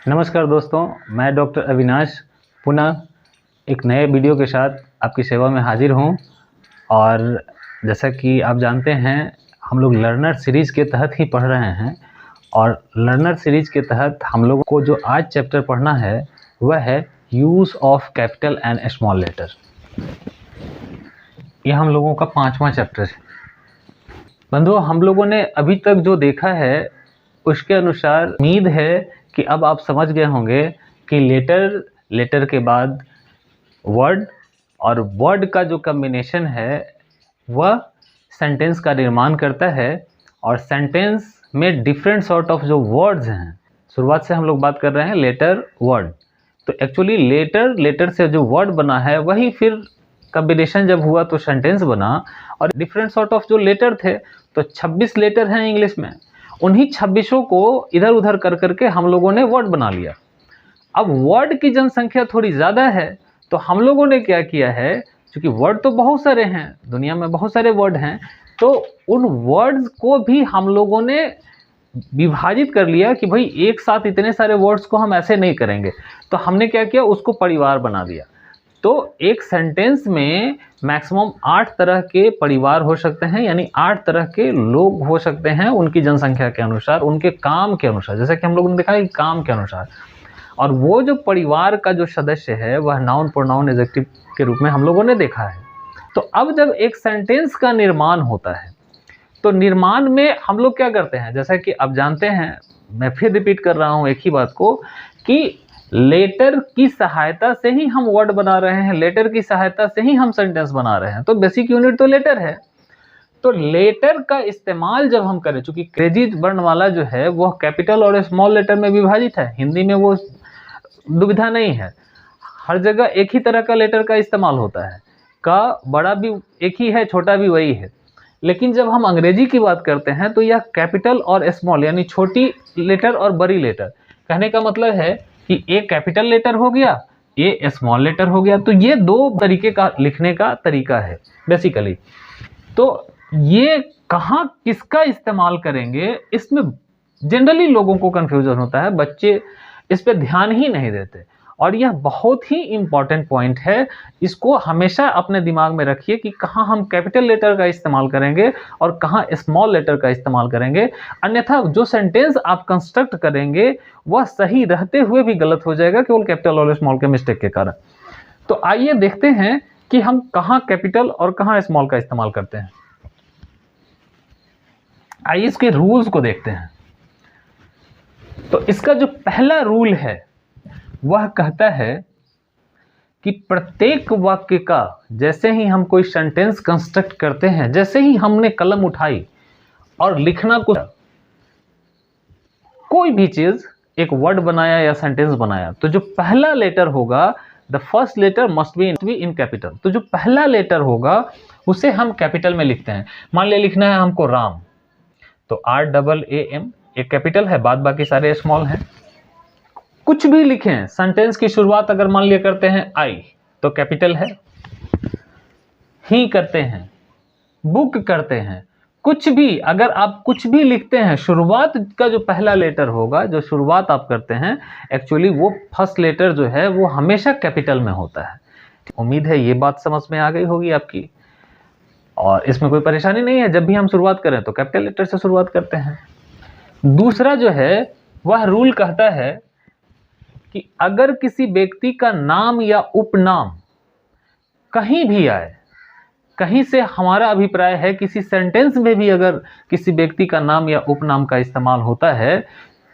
नमस्कार दोस्तों, मैं डॉक्टर अविनाश पुनः एक नए वीडियो के साथ आपकी सेवा में हाजिर हूं। और जैसा कि आप जानते हैं, हम लोग लर्नर सीरीज़ के तहत ही पढ़ रहे हैं। और लर्नर सीरीज़ के तहत हम लोगों को जो आज चैप्टर पढ़ना है वह है use of capital and small letter. यह हम लोगों का 5वां चैप्टर है। बंधुओं, हम लोगों ने अभी तक जो देखा है उसके अनुसार उम्मीद है कि अब आप समझ गए होंगे कि लेटर के बाद वर्ड और वर्ड का जो कॉम्बिनेशन है वह सेंटेंस का निर्माण करता है। और सेंटेंस में डिफरेंट सॉर्ट ऑफ जो वर्ड्स हैं, शुरुआत से हम लोग बात कर रहे हैं लेटर वर्ड। तो एक्चुअली लेटर से जो वर्ड बना है वही फिर कॉम्बिनेशन जब हुआ तो सेंटेंस बना। और डिफरेंट सॉर्ट ऑफ जो लेटर थे, तो 26 लेटर हैं इंग्लिश में, उन्हीं 26 को इधर उधर कर करके हम लोगों ने वर्ड बना लिया। अब वर्ड की जनसंख्या थोड़ी ज़्यादा है, तो हम लोगों ने क्या किया है, क्योंकि वर्ड तो बहुत सारे हैं, दुनिया में बहुत सारे वर्ड हैं, तो उन वर्ड्स को भी हम लोगों ने विभाजित कर लिया कि भाई एक साथ इतने सारे वर्ड्स को हम ऐसे नहीं करेंगे। तो हमने क्या किया, उसको परिवार बना दिया। तो एक सेंटेंस में मैक्सिमम 8 तरह के परिवार हो सकते हैं, यानी 8 तरह के लोग हो सकते हैं, उनकी जनसंख्या के अनुसार, उनके काम के अनुसार, जैसे कि हम लोगों ने देखा है कि काम के अनुसार। और वो जो परिवार का जो सदस्य है वह नाउन प्रोनाउन एडजेक्टिव के रूप में हम लोगों ने देखा है। तो अब जब एक सेंटेंस का निर्माण होता है, तो निर्माण में हम लोग क्या करते हैं, जैसा कि आप जानते हैं, मैं फिर रिपीट कर रहा हूँ एक ही बात को, कि लेटर की सहायता से ही हम वर्ड बना रहे हैं, लेटर की सहायता से ही हम सेंटेंस बना रहे हैं। तो बेसिक यूनिट तो लेटर है। तो लेटर का इस्तेमाल जब हम करें, चूंकि अंग्रेजी वर्णमाला जो है वह कैपिटल और स्मॉल लेटर में विभाजित है, हिंदी में वो दुविधा नहीं है, हर जगह एक ही तरह का लेटर का इस्तेमाल होता है, का बड़ा भी एक ही है, छोटा भी वही है। लेकिन जब हम अंग्रेजी की बात करते हैं तो यह कैपिटल और स्मॉल, यानी छोटी लेटर और बड़ी लेटर, कहने का मतलब है कि एक कैपिटल लेटर हो गया, ये स्मॉल लेटर हो गया। तो ये दो तरीके का लिखने का तरीका है बेसिकली। तो ये कहाँ किसका इस्तेमाल करेंगे, इसमें जनरली लोगों को कन्फ्यूजन होता है, बच्चे इस पे ध्यान ही नहीं देते। और यह बहुत ही इम्पॉर्टेंट पॉइंट है, इसको हमेशा अपने दिमाग में रखिए कि कहाँ हम कैपिटल लेटर का इस्तेमाल करेंगे और कहाँ स्मॉल लेटर का इस्तेमाल करेंगे। अन्यथा जो सेंटेंस आप कंस्ट्रक्ट करेंगे वह सही रहते हुए भी गलत हो जाएगा, केवल कैपिटल और स्मॉल के मिस्टेक के कारण। तो आइए देखते हैं कि हम कहाँ कैपिटल और कहाँ स्मॉल का इस्तेमाल करते हैं। आइए इसके रूल्स को देखते हैं। तो इसका जो पहला रूल है वह कहता है कि प्रत्येक वाक्य का, जैसे ही हम कोई सेंटेंस कंस्ट्रक्ट करते हैं, जैसे ही हमने कलम उठाई और लिखना कुछ, कोई भी चीज, एक वर्ड बनाया या सेंटेंस बनाया, तो जो पहला लेटर होगा, the first letter must be in capital. तो जो पहला लेटर होगा उसे हम कैपिटल में लिखते हैं। मान लिया लिखना है हमको राम, तो RAAM एक कैपिटल है, बाद बाकी सारे स्मॉल हैं। कुछ भी लिखें, सेंटेंस की शुरुआत अगर मान लिया करते हैं आई, तो कैपिटल है। ही करते हैं, बुक करते हैं, कुछ भी अगर आप कुछ भी लिखते हैं, शुरुआत का जो पहला लेटर होगा, जो शुरुआत आप करते हैं, एक्चुअली वो फर्स्ट लेटर जो है वो हमेशा कैपिटल में होता है। उम्मीद है ये बात समझ में आ गई होगी आपकी, और इसमें कोई परेशानी नहीं है। जब भी हम शुरुआत करें तो कैपिटल लेटर से शुरुआत करते हैं। दूसरा जो है वह रूल कहता है कि अगर किसी व्यक्ति का नाम या उपनाम कहीं भी आए, कहीं से हमारा अभिप्राय है किसी सेंटेंस में भी अगर किसी व्यक्ति का नाम या उपनाम का इस्तेमाल होता है,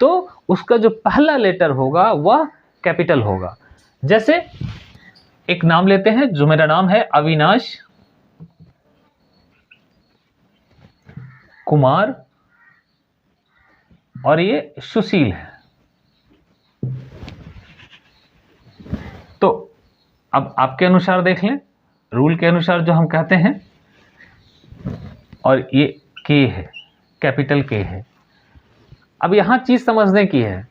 तो उसका जो पहला लेटर होगा वह कैपिटल होगा। जैसे एक नाम लेते हैं, जो मेरा नाम है अविनाश कुमार और ये सुशील है। तो अब आपके अनुसार देख लें, रूल के अनुसार जो हम कहते हैं, और ये के है, कैपिटल के है। अब यहां चीज समझने की है,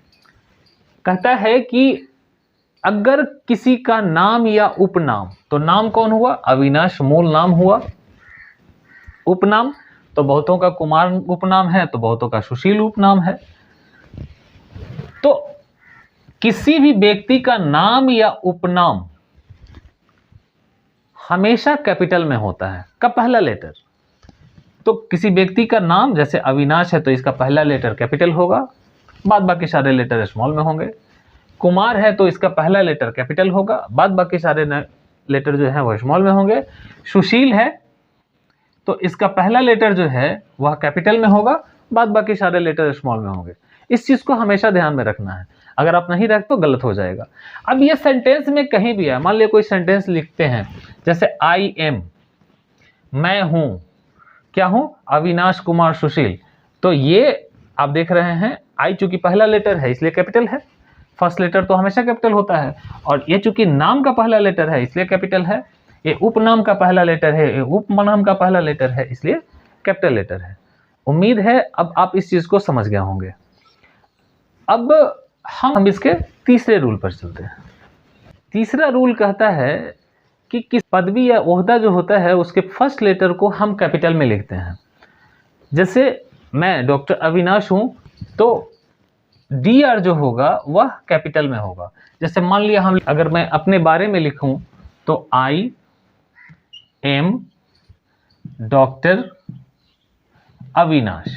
कहता है कि अगर किसी का नाम या उपनाम, तो नाम कौन हुआ, अविनाश मूल नाम हुआ। उपनाम तो बहुतों का कुमार उपनाम है, तो बहुतों का सुशील उपनाम है। तो किसी भी व्यक्ति का नाम या उपनाम हमेशा कैपिटल में होता है। का पहला लेटर, तो किसी व्यक्ति का नाम जैसे अविनाश है तो इसका पहला लेटर कैपिटल होगा, बाद बाकी सारे लेटर स्मॉल में होंगे। कुमार है तो इसका पहला लेटर कैपिटल होगा, बाद बाकी सारे लेटर जो है वो स्मॉल में होंगे। सुशील है तो इसका पहला लेटर जो है वह कैपिटल में होगा, बाद बाकी सारे लेटर स्मॉल में होंगे। इस चीज को हमेशा ध्यान में रखना है, अगर आप नहीं रख तो गलत हो जाएगा। अब ये सेंटेंस में कहीं भी है, मान लिया कोई सेंटेंस लिखते हैं जैसे आई एम, मैं हूं, क्या हूं, अविनाश कुमार सुशील, तो ये आप देख रहे हैं आई चूंकि पहला लेटर है इसलिए कैपिटल है, फर्स्ट लेटर तो हमेशा कैपिटल होता है, और ये चूंकि नाम का पहला लेटर है इसलिए कैपिटल है, ये उपनाम का पहला लेटर है, ये उपनाम का पहला लेटर है इसलिए कैपिटल लेटर है। उम्मीद है अब आप इस चीज को समझ गए होंगे। अब हम इसके तीसरे रूल पर चलते हैं। तीसरा रूल कहता है कि किस पदवी या ओहदा जो होता है उसके फर्स्ट लेटर को हम कैपिटल में लिखते हैं। जैसे मैं डॉक्टर अविनाश हूं तो डी आर जो होगा वह कैपिटल में होगा। जैसे मान लिया हम अगर मैं अपने बारे में लिखूं तो आई एम डॉक्टर अविनाश,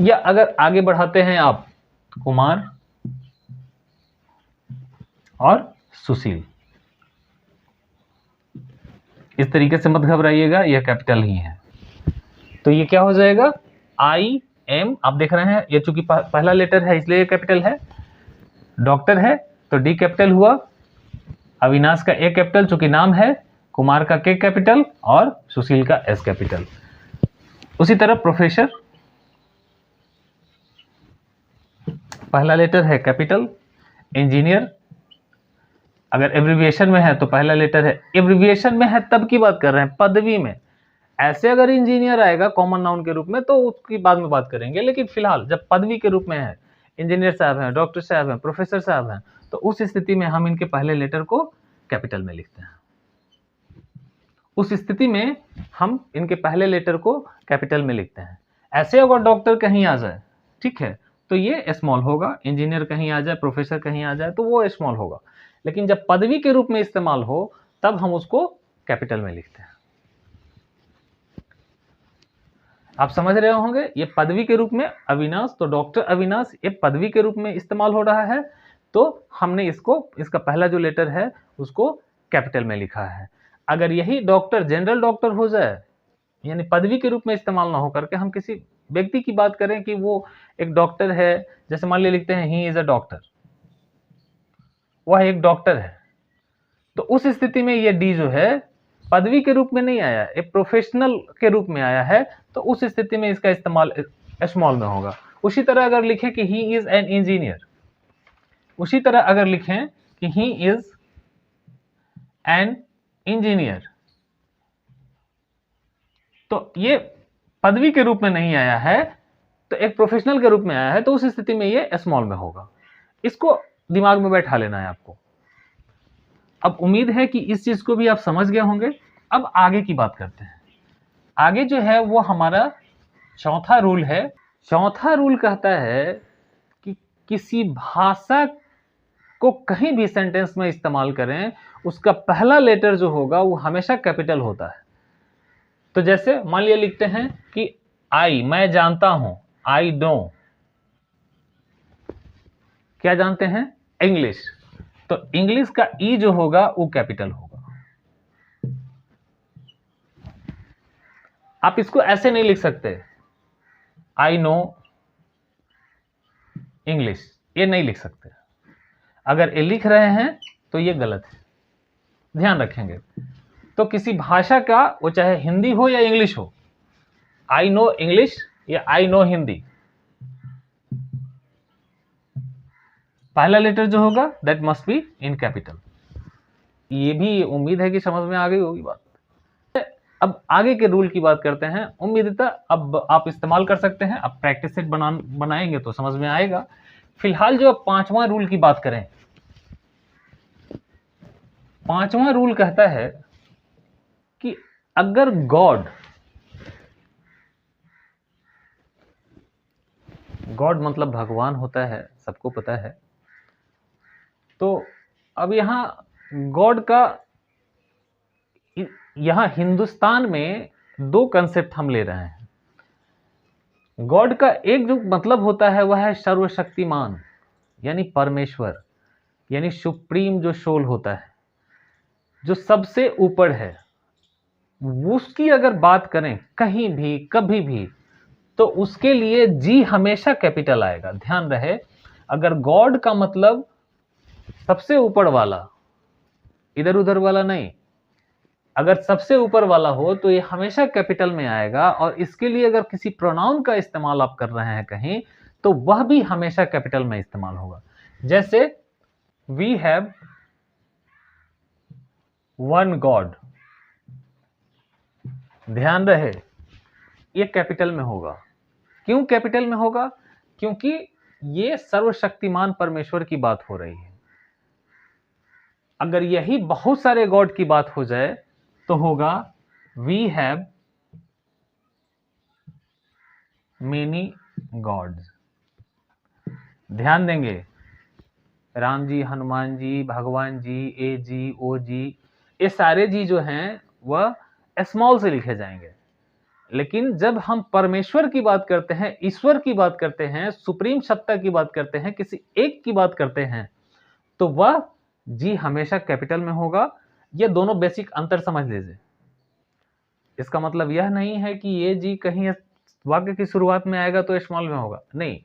या अगर आगे बढ़ाते हैं आप कुमार और सुशील, इस तरीके से मत घबराइएगा, यह कैपिटल ही है। तो ये क्या हो जाएगा, आई एम, आप देख रहे हैं ये चूंकि पहला लेटर है इसलिए ये कैपिटल है, डॉक्टर है तो डी कैपिटल हुआ, अविनाश का ए कैपिटल चूंकि नाम है, कुमार का के कैपिटल और सुशील का एस कैपिटल। उसी तरह प्रोफेसर, पहला लेटर है कैपिटल। इंजीनियर अगर एब्रिविएशन में है तो पहला लेटर है, एब्रिविएशन में है तब की बात कर रहे हैं, पदवी में। ऐसे अगर इंजीनियर आएगा कॉमन नाउन के रूप में तो उसकी बाद में बात करेंगे, लेकिन फिलहाल जब पदवी के रूप में है, इंजीनियर साहब हैं, डॉक्टर साहब हैं, प्रोफेसर साहब हैं, तो उस स्थिति में हम इनके पहले लेटर को कैपिटल में लिखते हैं। उस स्थिति में हम इनके पहले लेटर को कैपिटल में लिखते हैं। ऐसे अगर डॉक्टर कहीं आ जाए, ठीक है, तो ये स्मॉल होगा, इंजीनियर कहीं आ जाए, प्रोफेसर कहीं आ जाए तो वो स्मॉल होगा, लेकिन जब पदवी के रूप में इस्तेमाल हो तब हम उसको कैपिटल में लिखते हैं। आप समझ रहे होंगे, ये पदवी के रूप में अविनाश, तो डॉक्टर अविनाश ये पदवी के रूप में इस्तेमाल हो रहा है, तो हमने इसका पहला जो लेटर है उसको कैपिटल में लिखा है। अगर यही डॉक्टर जनरल डॉक्टर हो जाए, यानी पदवी के रूप में इस्तेमाल ना हो करके हम किसी व्यक्ति की बात करें कि वो एक डॉक्टर है, जैसे मान लिया लिखते हैं ही इज अ डॉक्टर, वह एक डॉक्टर है, तो उस स्थिति में ये डी जो है पदवी के रूप में नहीं आया, एक प्रोफेशनल के रूप में आया है, तो उस स्थिति में इसका इस्तेमाल स्मॉल में होगा। उसी तरह अगर लिखें कि ही इज एन इंजीनियर, उसी तरह अगर लिखें कि ही इज एन इंजीनियर, तो ये पदवी के रूप में नहीं आया है, तो एक प्रोफेशनल के रूप में आया है, तो उस स्थिति में ये स्मॉल में होगा। इसको दिमाग में बैठा लेना है आपको। अब उम्मीद है कि इस चीज को भी आप समझ गए होंगे। अब आगे की बात करते हैं। आगे जो है वो हमारा चौथा रूल है। चौथा रूल कहता है कि किसी भाषा को कहीं भी सेंटेंस में इस्तेमाल करें, उसका पहला लेटर जो होगा वो हमेशा कैपिटल होता है। तो जैसे मान लिया लिखते हैं कि आई, मैं जानता हूं, आई नो, क्या जानते हैं, इंग्लिश, तो इंग्लिश का ई जो होगा वो कैपिटल होगा। आप इसको ऐसे नहीं लिख सकते, आई नो इंग्लिश, ये नहीं लिख सकते। अगर ये लिख रहे हैं तो ये गलत है, ध्यान रखेंगे। तो किसी भाषा का, वो चाहे हिंदी हो या इंग्लिश हो, आई नो इंग्लिश या आई नो हिंदी, पहला लेटर जो होगा that must be in capital. ये भी उम्मीद है कि समझ में आ गई होगी बात। अब आगे के रूल की बात करते हैं। उम्मीदता अब आप इस्तेमाल कर सकते हैं, अब प्रैक्टिस सेट बनाएंगे तो समझ में आएगा। फिलहाल जो अब पांचवा रूल की बात करें, पांचवा रूल कहता है कि गॉड मतलब भगवान होता है, सबको पता है। तो अब यहाँ गॉड का यहाँ हिंदुस्तान में दो कंसेप्ट हम ले रहे हैं। गॉड का एक जो मतलब होता है वह है सर्वशक्तिमान, यानी परमेश्वर, यानी सुप्रीम जो सोल होता है, जो सबसे ऊपर है। उसकी अगर बात करें कहीं भी कभी भी, तो उसके लिए जी हमेशा कैपिटल आएगा। ध्यान रहे, अगर गॉड का मतलब सबसे ऊपर वाला, इधर उधर वाला नहीं, अगर सबसे ऊपर वाला हो तो ये हमेशा कैपिटल में आएगा। और इसके लिए अगर किसी प्रोनाउन का इस्तेमाल आप कर रहे हैं कहीं, तो वह भी हमेशा कैपिटल में इस्तेमाल होगा। जैसे वी हैव वन गॉड, ध्यान रहे ये कैपिटल में होगा। क्यों कैपिटल में होगा? क्योंकि ये सर्वशक्तिमान परमेश्वर की बात हो रही है। अगर यही बहुत सारे गॉड की बात हो जाए तो होगा वी हैव मेनी गॉड्स। ध्यान देंगे, राम जी, हनुमान जी, भगवान जी, ए जी, ओ जी, ये सारे जी जो हैं वह स्मॉल से लिखे जाएंगे। लेकिन जब हम परमेश्वर की बात करते हैं, ईश्वर की बात करते हैं, सुप्रीम सत्ता की बात करते हैं, किसी एक की बात करते हैं, तो वह जी हमेशा कैपिटल में होगा। ये दोनों बेसिक अंतर समझ लीजिए। इसका मतलब यह नहीं है कि ये जी कहीं वाक्य की शुरुआत में आएगा तो स्मॉल में होगा, नहीं।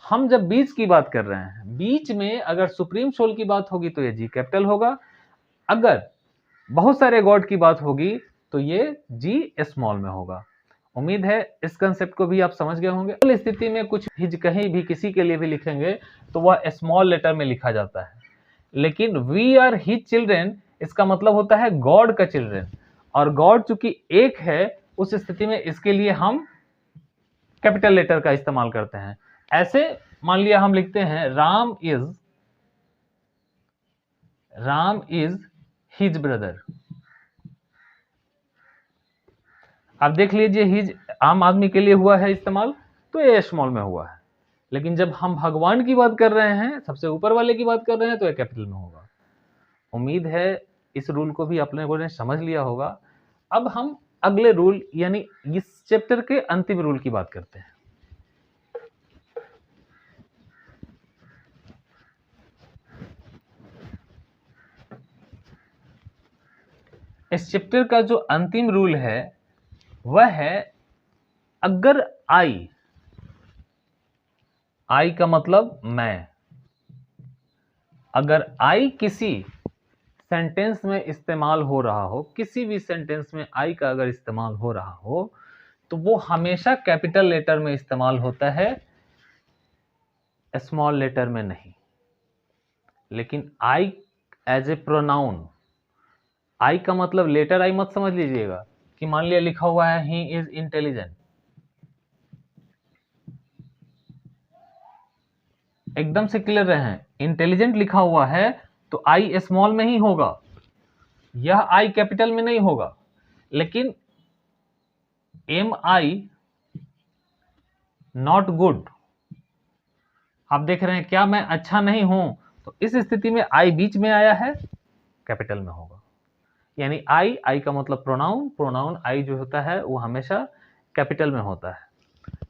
हम जब बीच की बात कर रहे हैं, बीच में अगर सुप्रीम सोल की बात होगी तो ये जी कैपिटल होगा। अगर बहुत सारे गॉड की बात होगी तो ये जी स्मॉल में होगा। उम्मीद है इस कंसेप्ट को भी आप समझ गए होंगे। इस स्थिति में कुछ हिज कहीं भी किसी के लिए भी लिखेंगे तो वह स्मॉल लेटर में लिखा जाता है। लेकिन वी आर हिज चिल्ड्रेन, इसका मतलब होता है गॉड का चिल्ड्रेन, और गॉड चूंकि एक है, उस स्थिति में इसके लिए हम कैपिटल लेटर का इस्तेमाल करते हैं। ऐसे मान लिया हम लिखते हैं राम इज हिज ब्रदर। अब देख लीजिए, हिज आम आदमी के लिए हुआ है इस्तेमाल तो ये स्मॉल में हुआ है। लेकिन जब हम भगवान की बात कर रहे हैं, सबसे ऊपर वाले की बात कर रहे हैं, तो ये कैपिटल में होगा। उम्मीद है इस रूल को भी अपने को ने समझ लिया होगा। अब हम अगले रूल यानी इस चैप्टर के अंतिम रूल की बात करते हैं। इस चैप्टर का जो अंतिम रूल है वह है, अगर आई का मतलब मैं, अगर आई किसी सेंटेंस में इस्तेमाल हो रहा हो, किसी भी सेंटेंस में आई का अगर इस्तेमाल हो रहा हो, तो वो हमेशा कैपिटल लेटर में इस्तेमाल होता है, स्मॉल लेटर में नहीं। लेकिन आई एज ए प्रोनाउन, आई का मतलब लेटर आई मत समझ लीजिएगा कि मान लिया लिखा हुआ है ही इज इंटेलिजेंट, एकदम से क्लियर रहें, इंटेलिजेंट लिखा हुआ है तो आई स्मॉल में ही होगा, यह आई कैपिटल में नहीं होगा। लेकिन एम आई नॉट गुड, आप देख रहे हैं क्या मैं अच्छा नहीं हूं, तो इस स्थिति में आई बीच में आया है, कैपिटल में होगा। यानी आई का मतलब प्रोनाउन आई जो होता है वो हमेशा कैपिटल में होता है।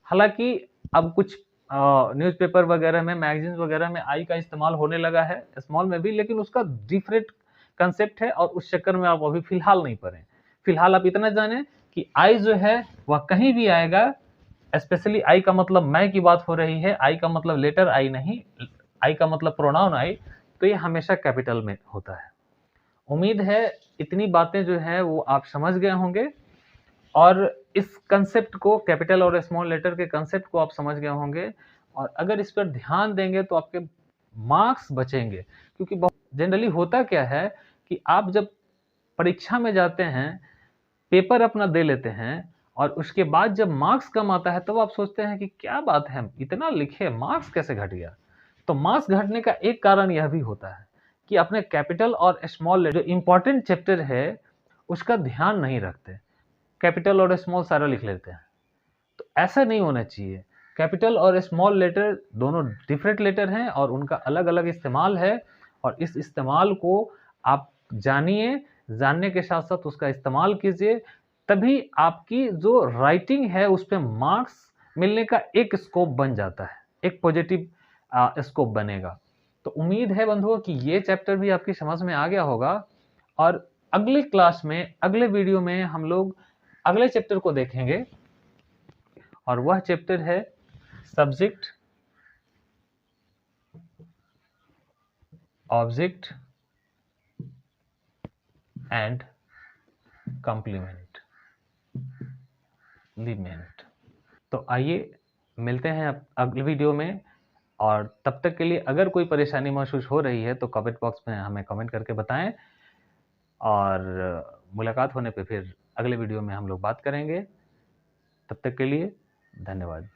हालांकि अब कुछ न्यूज़पेपर वगैरह में, मैगजीन वगैरह में आई का इस्तेमाल होने लगा है स्मॉल में भी, लेकिन उसका डिफरेंट कंसेप्ट है और उस चक्कर में आप अभी फिलहाल नहीं पढ़ें। फिलहाल आप इतना जानें कि आई जो है वह कहीं भी आएगा, स्पेशली आई का मतलब मैं की बात हो रही है, आई का मतलब लेटर आई नहीं, आई का मतलब प्रोनाउन आई, तो ये हमेशा कैपिटल में होता है। उम्मीद है इतनी बातें जो है वो आप समझ गए होंगे और इस कंसेप्ट को, कैपिटल और स्मॉल लेटर के कंसेप्ट को आप समझ गए होंगे। और अगर इस पर ध्यान देंगे तो आपके मार्क्स बचेंगे। क्योंकि जनरली होता क्या है कि आप जब परीक्षा में जाते हैं, पेपर अपना दे लेते हैं और उसके बाद जब मार्क्स कम आता है तो आप सोचते हैं कि क्या बात है, इतना लिखे मार्क्स कैसे घट गया। तो मार्क्स घटने का एक कारण यह भी होता है कि अपने कैपिटल और स्मॉल जो इंपॉर्टेंट चैप्टर है उसका ध्यान नहीं रखते, कैपिटल और स्मॉल सारा लिख लेते हैं। तो ऐसा नहीं होना चाहिए। कैपिटल और स्मॉल लेटर दोनों डिफरेंट लेटर हैं और उनका अलग अलग इस्तेमाल है, और इस इस्तेमाल को आप जानिए, जानने के साथ साथ उसका इस्तेमाल कीजिए, तभी आपकी जो राइटिंग है उस पे मार्क्स मिलने का एक स्कोप बन जाता है, एक पॉजिटिव स्कोप बनेगा। तो उम्मीद है बंधुओं कि ये चैप्टर भी आपकी समझ में आ गया होगा, और अगली क्लास में, अगले वीडियो में हम लोग अगले चैप्टर को देखेंगे, और वह चैप्टर है सब्जेक्ट, ऑब्जेक्ट एंड कॉम्प्लीमेंट, लिमेंट। तो आइए मिलते हैं अगले वीडियो में, और तब तक के लिए अगर कोई परेशानी महसूस हो रही है तो कमेंट बॉक्स में हमें कमेंट करके बताएं, और मुलाकात होने पे फिर अगले वीडियो में हम लोग बात करेंगे। तब तक के लिए धन्यवाद।